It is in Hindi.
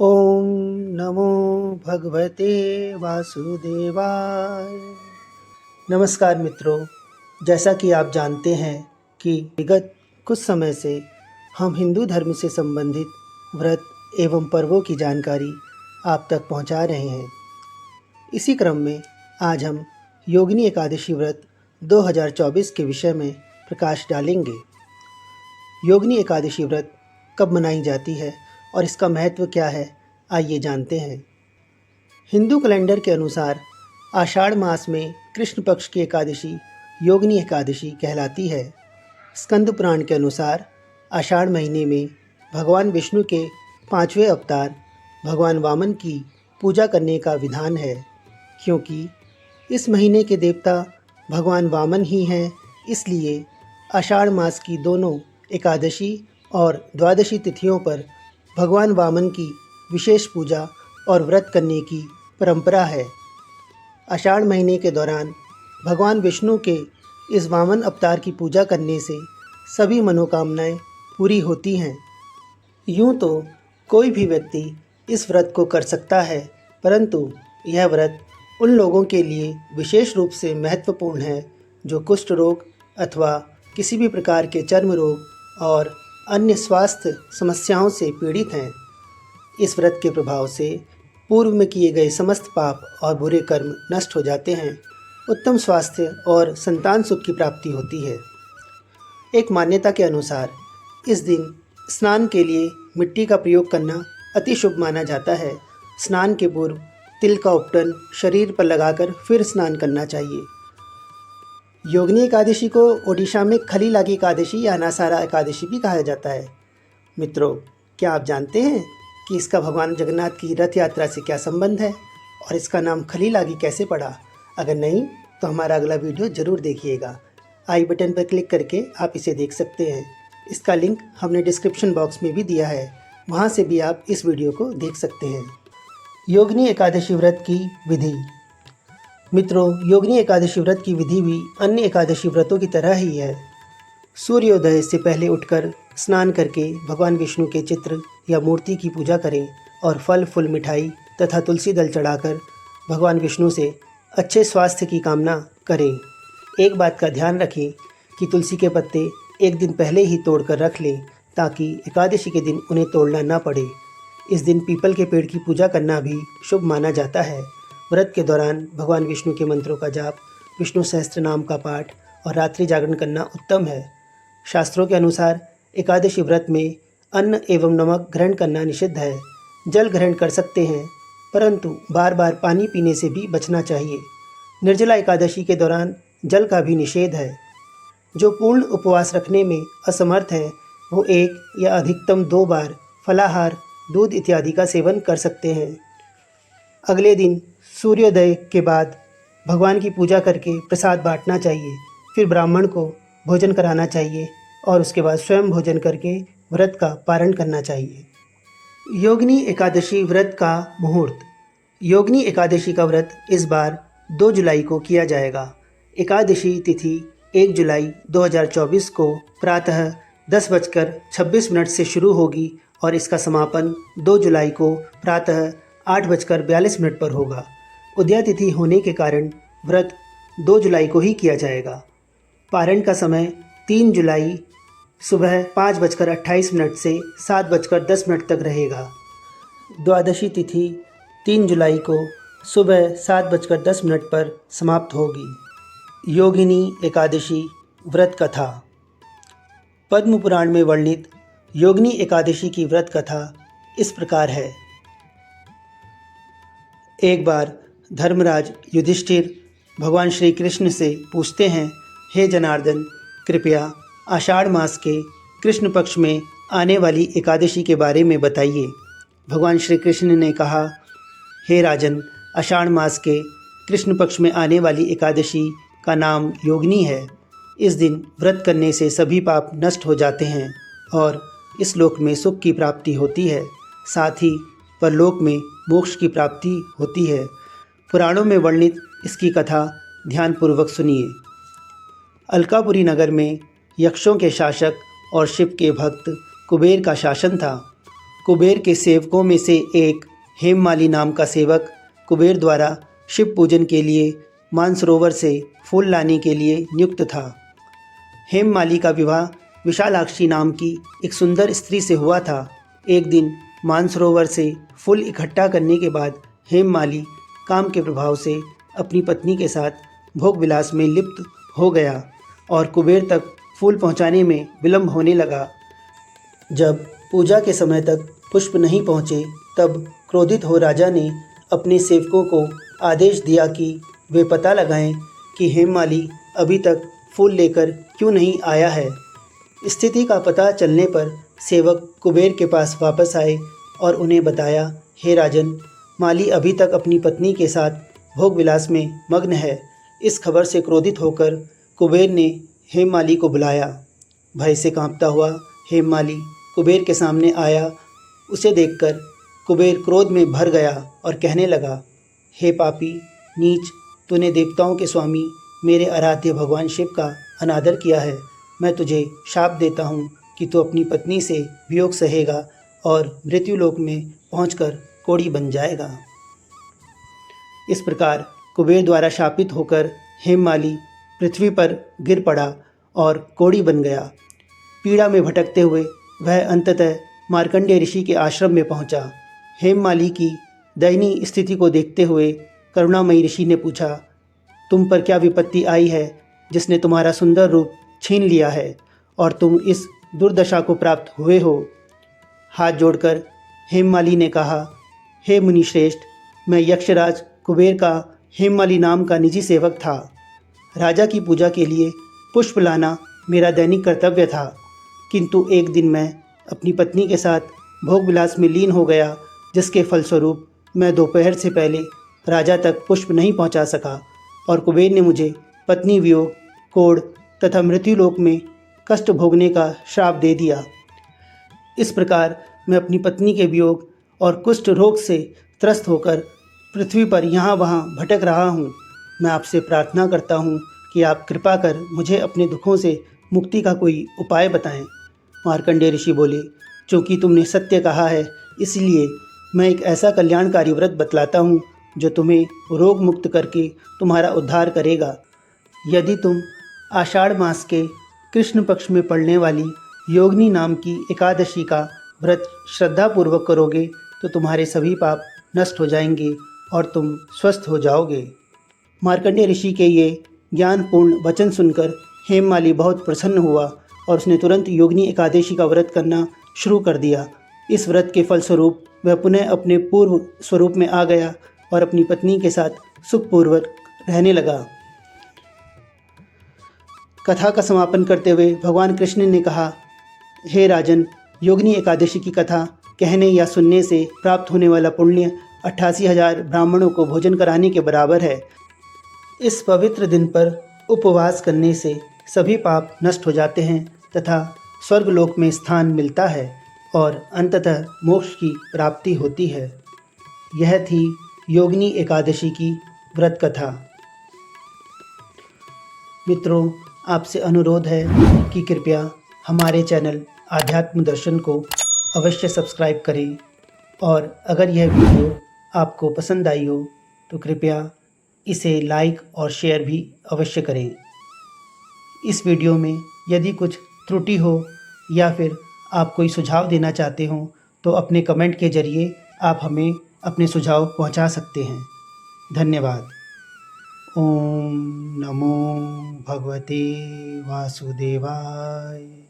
ओम नमो भगवते वासुदेवाय। नमस्कार मित्रों, जैसा कि आप जानते हैं कि विगत कुछ समय से हम हिंदू धर्म से संबंधित व्रत एवं पर्वों की जानकारी आप तक पहुंचा रहे हैं। इसी क्रम में आज हम योगिनी एकादशी व्रत 2024 के विषय में प्रकाश डालेंगे। योगिनी एकादशी व्रत कब मनाई जाती है और इसका महत्व क्या है, आइए जानते हैं। हिंदू कैलेंडर के अनुसार आषाढ़ मास में कृष्ण पक्ष की एकादशी योगिनी एकादशी कहलाती है। स्कंद पुराण के अनुसार आषाढ़ महीने में भगवान विष्णु के 5वें अवतार भगवान वामन की पूजा करने का विधान है। क्योंकि इस महीने के देवता भगवान वामन ही हैं, इसलिए आषाढ़ मास की दोनों एकादशी और द्वादशी तिथियों पर भगवान वामन की विशेष पूजा और व्रत करने की परंपरा है। आषाढ़ महीने के दौरान भगवान विष्णु के इस वामन अवतार की पूजा करने से सभी मनोकामनाएं पूरी होती हैं। यूँ तो कोई भी व्यक्ति इस व्रत को कर सकता है, परंतु यह व्रत उन लोगों के लिए विशेष रूप से महत्वपूर्ण है जो कुष्ठ रोग अथवा किसी भी प्रकार के चर्म रोग और अन्य स्वास्थ्य समस्याओं से पीड़ित हैं। इस व्रत के प्रभाव से पूर्व में किए गए समस्त पाप और बुरे कर्म नष्ट हो जाते हैं। उत्तम स्वास्थ्य और संतान सुख की प्राप्ति होती है। एक मान्यता के अनुसार इस दिन स्नान के लिए मिट्टी का प्रयोग करना अति शुभ माना जाता है। स्नान के पूर्व तिल का उपटन शरीर पर लगाकर फिर स्नान करना चाहिए। योगिनी एकादशी को ओडिशा में खली लागी एकादशी या अनासारा एकादशी भी कहा जाता है। मित्रों, क्या आप जानते हैं कि इसका भगवान जगन्नाथ की रथ यात्रा से क्या संबंध है और इसका नाम खली लागी कैसे पड़ा? अगर नहीं तो हमारा अगला वीडियो ज़रूर देखिएगा। आई बटन पर क्लिक करके आप इसे देख सकते हैं। इसका लिंक हमने डिस्क्रिप्शन बॉक्स में भी दिया है, वहाँ से भी आप इस वीडियो को देख सकते हैं। योगिनी एकादशी व्रत की विधि। मित्रों, योगिनी एकादशी व्रत की विधि भी अन्य एकादशी व्रतों की तरह ही है। सूर्योदय से पहले उठकर स्नान करके भगवान विष्णु के चित्र या मूर्ति की पूजा करें और फल फूल मिठाई तथा तुलसी दल चढ़ाकर भगवान विष्णु से अच्छे स्वास्थ्य की कामना करें। एक बात का ध्यान रखें कि तुलसी के पत्ते एक दिन पहले ही तोड़कर रख लें ताकि एकादशी के दिन उन्हें तोड़ना ना पड़े। इस दिन पीपल के पेड़ की पूजा करना भी शुभ माना जाता है। व्रत के दौरान भगवान विष्णु के मंत्रों का जाप, विष्णु सहस्त्र नाम का पाठ और रात्रि जागरण करना उत्तम है। शास्त्रों के अनुसार एकादशी व्रत में अन्न एवं नमक ग्रहण करना निषिद्ध है। जल ग्रहण कर सकते हैं, परंतु बार बार पानी पीने से भी बचना चाहिए। निर्जला एकादशी के दौरान जल का भी निषेध है। जो पूर्ण उपवास रखने में असमर्थ है वो 1 या अधिकतम 2 बार फलाहार, दूध इत्यादि का सेवन कर सकते हैं। अगले दिन सूर्योदय के बाद भगवान की पूजा करके प्रसाद बांटना चाहिए। फिर ब्राह्मण को भोजन कराना चाहिए और उसके बाद स्वयं भोजन करके व्रत का पारण करना चाहिए। योगिनी एकादशी व्रत का मुहूर्त। योगिनी एकादशी का व्रत इस बार 2 जुलाई को किया जाएगा। एकादशी तिथि 1 जुलाई 2024 को प्रातः 10:26 से शुरू होगी और इसका समापन 2 जुलाई को प्रातः 8:42 पर होगा। उदया तिथि होने के कारण व्रत 2 जुलाई को ही किया जाएगा। पारण का समय 3 जुलाई सुबह 5:28 से 7:10 तक रहेगा। द्वादशी तिथि 3 जुलाई को सुबह 7:10 पर समाप्त होगी। योगिनी एकादशी व्रत कथा। पद्म पुराण में वर्णित योगिनी एकादशी की व्रत कथा इस प्रकार है। एक बार धर्मराज युधिष्ठिर भगवान श्री कृष्ण से पूछते हैं, हे जनार्दन, कृपया आषाढ़ मास के कृष्ण पक्ष में आने वाली एकादशी के बारे में बताइए। भगवान श्री कृष्ण ने कहा, हे राजन, आषाढ़ मास के कृष्ण पक्ष में आने वाली एकादशी का नाम योगिनी है। इस दिन व्रत करने से सभी पाप नष्ट हो जाते हैं और इस लोक में सुख की प्राप्ति होती है, साथ ही परलोक में मोक्ष की प्राप्ति होती है। पुराणों में वर्णित इसकी कथा ध्यानपूर्वक सुनिए। अलकापुरी नगर में यक्षों के शासक और शिव के भक्त कुबेर का शासन था। कुबेर के सेवकों में से एक हेममाली नाम का सेवक कुबेर द्वारा शिव पूजन के लिए मानसरोवर से फूल लाने के लिए नियुक्त था। हेममाली का विवाह विशालाक्षी नाम की एक सुंदर स्त्री से हुआ था। एक दिन मानसरोवर से फूल इकट्ठा करने के बाद हेममाली काम के प्रभाव से अपनी पत्नी के साथ भोग विलास में लिप्त हो गया और कुबेर तक फूल पहुंचाने में विलंब होने लगा। जब पूजा के समय तक पुष्प नहीं पहुँचे तब क्रोधित हो राजा ने अपने सेवकों को आदेश दिया कि वे पता लगाएं कि हेममाली अभी तक फूल लेकर क्यों नहीं आया है। स्थिति का पता चलने पर सेवक कुबेर के पास वापस आए और उन्हें बताया, हे राजन, माली अभी तक अपनी पत्नी के साथ भोग विलास में मग्न है। इस खबर से क्रोधित होकर कुबेर ने हेममाली को बुलाया। भय से कांपता हुआ हेममाली कुबेर के सामने आया। उसे देखकर कुबेर क्रोध में भर गया और कहने लगा, हे पापी नीच, तूने देवताओं के स्वामी मेरे आराध्य भगवान शिव का अनादर किया है। मैं तुझे शाप देता हूँ कि तू अपनी पत्नी से वियोग सहेगा और मृत्युलोक में पहुंचकर कोढ़ी बन जाएगा। इस प्रकार कुबेर द्वारा शापित होकर हेममाली पृथ्वी पर गिर पड़ा और कोढ़ी बन गया। पीड़ा में भटकते हुए वह अंततः मार्कंडेय ऋषि के आश्रम में पहुंचा। हेममाली की दयनीय स्थिति को देखते हुए करुणामयी ऋषि ने पूछा, तुम पर क्या विपत्ति आई है जिसने तुम्हारा सुंदर रूप छीन लिया है और तुम इस दुर्दशा को प्राप्त हुए हो। हाथ जोड़कर हेममाली ने कहा, हे मुनिश्रेष्ठ, मैं यक्षराज कुबेर का हेममाली नाम का निजी सेवक था। राजा की पूजा के लिए पुष्प लाना मेरा दैनिक कर्तव्य था, किंतु एक दिन मैं अपनी पत्नी के साथ भोग विलास में लीन हो गया, जिसके फलस्वरूप मैं दोपहर से पहले राजा तक पुष्प नहीं पहुंचा सका और कुबेर ने मुझे पत्नी वियोग, कोढ़ तथा मृत्युलोक में कष्ट भोगने का श्राप दे दिया। इस प्रकार मैं अपनी पत्नी के वियोग और कुष्ठ रोग से त्रस्त होकर पृथ्वी पर यहाँ वहाँ भटक रहा हूँ। मैं आपसे प्रार्थना करता हूँ कि आप कृपा कर मुझे अपने दुखों से मुक्ति का कोई उपाय बताएं। मार्कंडेय ऋषि बोले, चूँकि तुमने सत्य कहा है, इसलिए मैं एक ऐसा कल्याणकारी व्रत बतलाता हूँ जो तुम्हें रोग मुक्त करके तुम्हारा उद्धार करेगा। यदि तुम आषाढ़ मास के कृष्ण पक्ष में पड़ने वाली योगिनी नाम की एकादशी का व्रत श्रद्धापूर्वक करोगे तो तुम्हारे सभी पाप नष्ट हो जाएंगे और तुम स्वस्थ हो जाओगे। मार्कंडेय ऋषि के ये ज्ञानपूर्ण वचन सुनकर हेममाली बहुत प्रसन्न हुआ और उसने तुरंत योगिनी एकादशी का व्रत करना शुरू कर दिया। इस व्रत के फलस्वरूप वह पुनः अपने पूर्व स्वरूप में आ गया और अपनी पत्नी के साथ सुखपूर्वक रहने लगा। कथा का समापन करते हुए भगवान कृष्ण ने कहा, हे राजन, योगिनी एकादशी की कथा कहने या सुनने से प्राप्त होने वाला पुण्य 88,000 ब्राह्मणों को भोजन कराने के बराबर है। इस पवित्र दिन पर उपवास करने से सभी पाप नष्ट हो जाते हैं तथा स्वर्गलोक में स्थान मिलता है और अंततः मोक्ष की प्राप्ति होती है। यह थी योगिनी एकादशी की व्रत कथा। मित्रों, आपसे अनुरोध है कि कृपया हमारे चैनल आध्यात्म दर्शन को अवश्य सब्सक्राइब करें और अगर यह वीडियो आपको पसंद आई हो तो कृपया इसे लाइक और शेयर भी अवश्य करें। इस वीडियो में यदि कुछ त्रुटि हो या फिर आप कोई सुझाव देना चाहते हो तो अपने कमेंट के ज़रिए आप हमें अपने सुझाव पहुंचा सकते हैं। धन्यवाद। ओम नमो भगवते वासुदेवाय।